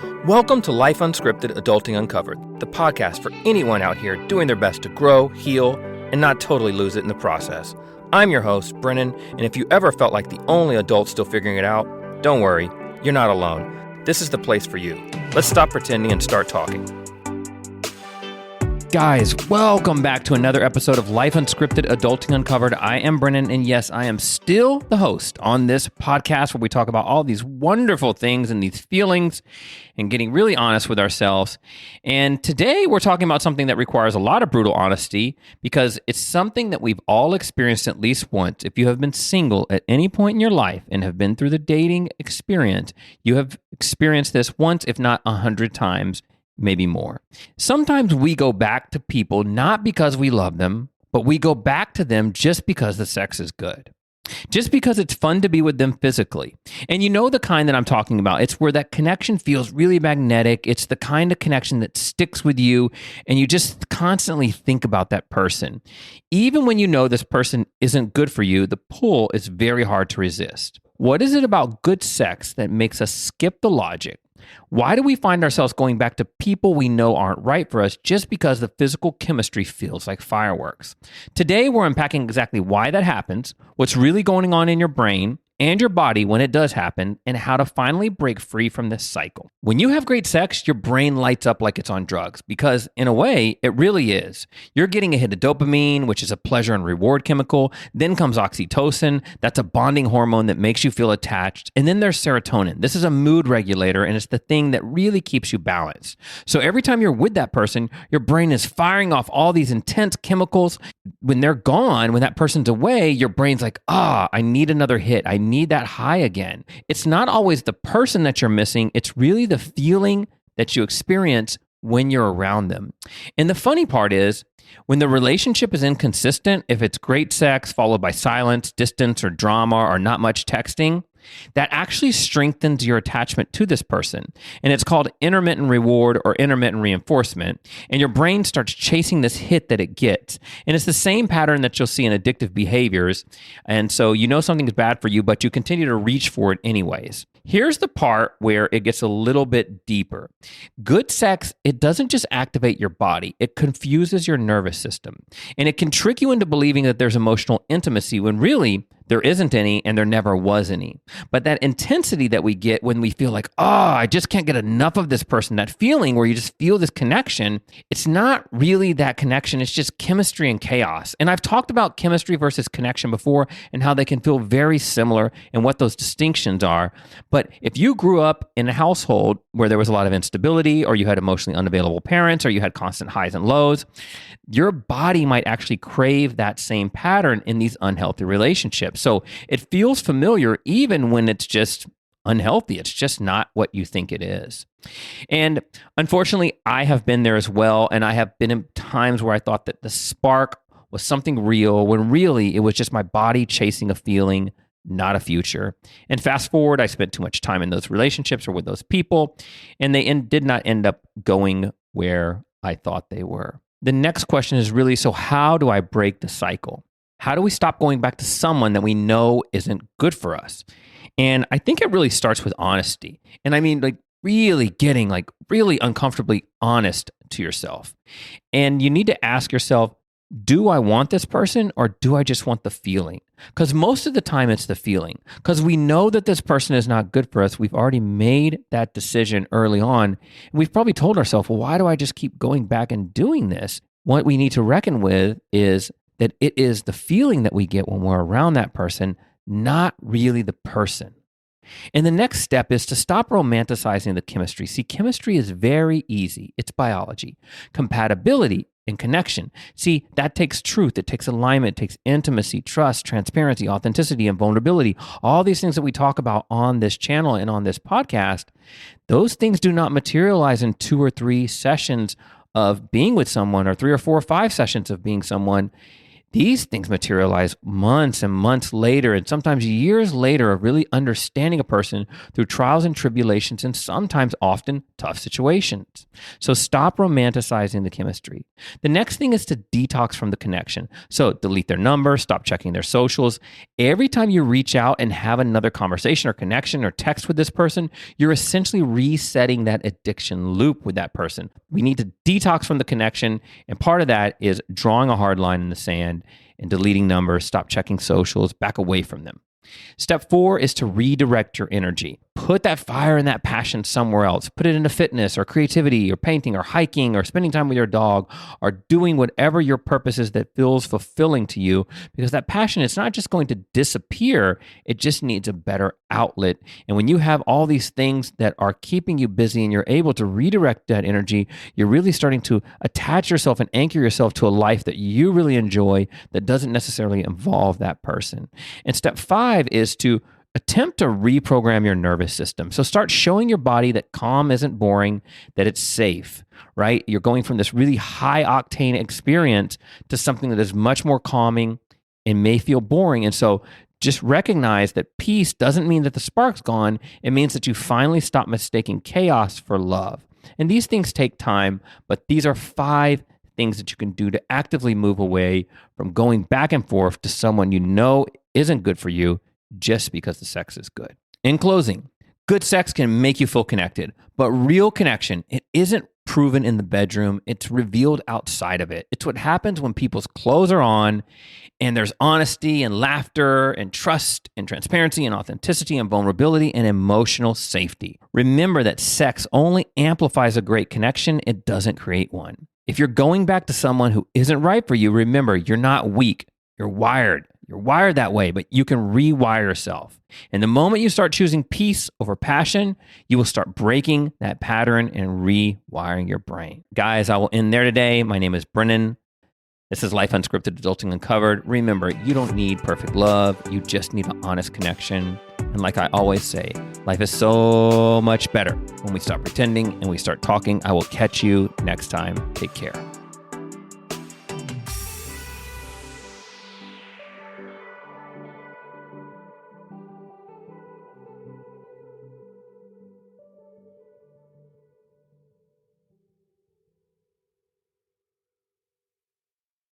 Welcome to Life Unscripted, Adulting Uncovered, the podcast for anyone out here doing their best to grow, heal, and not totally lose it in the process. I'm your host, Brennan, and if you ever felt like the only adult still figuring it out, don't worry, you're not alone. This is the place for you. Let's stop pretending and start talking. Guys, welcome back to another episode of Life Unscripted, Adulting Uncovered. I am Brennan, and yes, I am still the host on this podcast where we talk about all these wonderful things and these feelings and getting really honest with ourselves. And today we're talking about something that requires a lot of brutal honesty because it's something that we've all experienced at least once. If you have been single at any point in your life and have been through the dating experience, you have experienced this once, if not 100 times. Maybe more. Sometimes we go back to people not because we love them, but we go back to them just because the sex is good. Just because it's fun to be with them physically. And you know the kind that I'm talking about. It's where that connection feels really magnetic. It's the kind of connection that sticks with you and you just constantly think about that person. Even when you know this person isn't good for you, the pull is very hard to resist. What is it about good sex that makes us skip the logic? Why do we find ourselves going back to people we know aren't right for us just because the physical chemistry feels like fireworks? Today, we're unpacking exactly why that happens, what's really going on in your brain and your body when it does happen, and how to finally break free from this cycle. When you have great sex, your brain lights up like it's on drugs because, in a way, it really is. You're getting a hit of dopamine, which is a pleasure and reward chemical. Then comes oxytocin. That's a bonding hormone that makes you feel attached. And then there's serotonin. This is a mood regulator, and it's the thing that really keeps you balanced. So every time you're with that person, your brain is firing off all these intense chemicals. When they're gone, when that person's away, your brain's like, I need another hit. I need that high again. It's not always the person that you're missing. It's really the feeling that you experience when you're around them. And the funny part is, when the relationship is inconsistent, if it's great sex followed by silence, distance, or drama, or not much texting, that actually strengthens your attachment to this person. And it's called intermittent reward or intermittent reinforcement. And your brain starts chasing this hit that it gets. And it's the same pattern that you'll see in addictive behaviors. And so you know something is bad for you, but you continue to reach for it anyways. Here's the part where it gets a little bit deeper. Good sex, it doesn't just activate your body, it confuses your nervous system. And it can trick you into believing that there's emotional intimacy when really there isn't any and there never was any. But that intensity that we get when we feel like, I just can't get enough of this person, that feeling where you just feel this connection, it's not really that connection, it's just chemistry and chaos. And I've talked about chemistry versus connection before and how they can feel very similar and what those distinctions are. But if you grew up in a household where there was a lot of instability, or you had emotionally unavailable parents, or you had constant highs and lows, your body might actually crave that same pattern in these unhealthy relationships. So it feels familiar even when it's just unhealthy. It's just not what you think it is. And unfortunately, I have been there as well. And I have been in times where I thought that the spark was something real when really it was just my body chasing a feeling, not a future. And fast forward, I spent too much time in those relationships or with those people, and they did not end up going where I thought they were. The next question is really, so how do I break the cycle? How do we stop going back to someone that we know isn't good for us? And I think it really starts with honesty. And I mean, like really getting like really uncomfortably honest to yourself. And you need to ask yourself, do I want this person or do I just want the feeling? Because most of the time it's the feeling. Because we know that this person is not good for us. We've already made that decision early on. And we've probably told ourselves, well, why do I just keep going back and doing this? What we need to reckon with is that it is the feeling that we get when we're around that person, not really the person. And the next step is to stop romanticizing the chemistry. See, chemistry is very easy. It's biology. Compatibility and connection. See, that takes truth. It takes alignment. It takes intimacy, trust, transparency, authenticity, and vulnerability. All these things that we talk about on this channel and on this podcast, those things do not materialize in 2 or 3 sessions of being with someone, or 3 or 4 or 5 sessions of being someone. These things materialize months and months later, and sometimes years later, of really understanding a person through trials and tribulations, and sometimes often tough situations. So stop romanticizing the chemistry. The next thing is to detox from the connection. So delete their number, stop checking their socials. Every time you reach out and have another conversation or connection or text with this person, you're essentially resetting that addiction loop with that person. We need to detox from the connection, and part of that is drawing a hard line in the sand and deleting numbers, stop checking socials, back away from them. Step 4 is to redirect your energy. Put that fire and that passion somewhere else. Put it into fitness or creativity or painting or hiking or spending time with your dog or doing whatever your purpose is that feels fulfilling to you, because that passion, it's not just going to disappear. It just needs a better outlet. And when you have all these things that are keeping you busy and you're able to redirect that energy, you're really starting to attach yourself and anchor yourself to a life that you really enjoy that doesn't necessarily involve that person. And step 5 is to attempt to reprogram your nervous system. So start showing your body that calm isn't boring, that it's safe, right? You're going from this really high octane experience to something that is much more calming and may feel boring. And so just recognize that peace doesn't mean that the spark's gone. It means that you finally stop mistaking chaos for love. And these things take time, but these are 5 things that you can do to actively move away from going back and forth to someone you know isn't good for you just because the sex is good. In closing, good sex can make you feel connected, but real connection, it isn't proven in the bedroom. It's revealed outside of it. It's what happens when people's clothes are on and there's honesty and laughter and trust and transparency and authenticity and vulnerability and emotional safety. Remember that sex only amplifies a great connection. It doesn't create one. If you're going back to someone who isn't right for you, remember, you're not weak. You're wired. You're wired that way, but you can rewire yourself. And the moment you start choosing peace over passion, you will start breaking that pattern and rewiring your brain. Guys, I will end there today. My name is Brennan. This is Life Unscripted, Adulting Uncovered. Remember, you don't need perfect love. You just need an honest connection. And like I always say, life is so much better when we stop pretending and we start talking. I will catch you next time. Take care.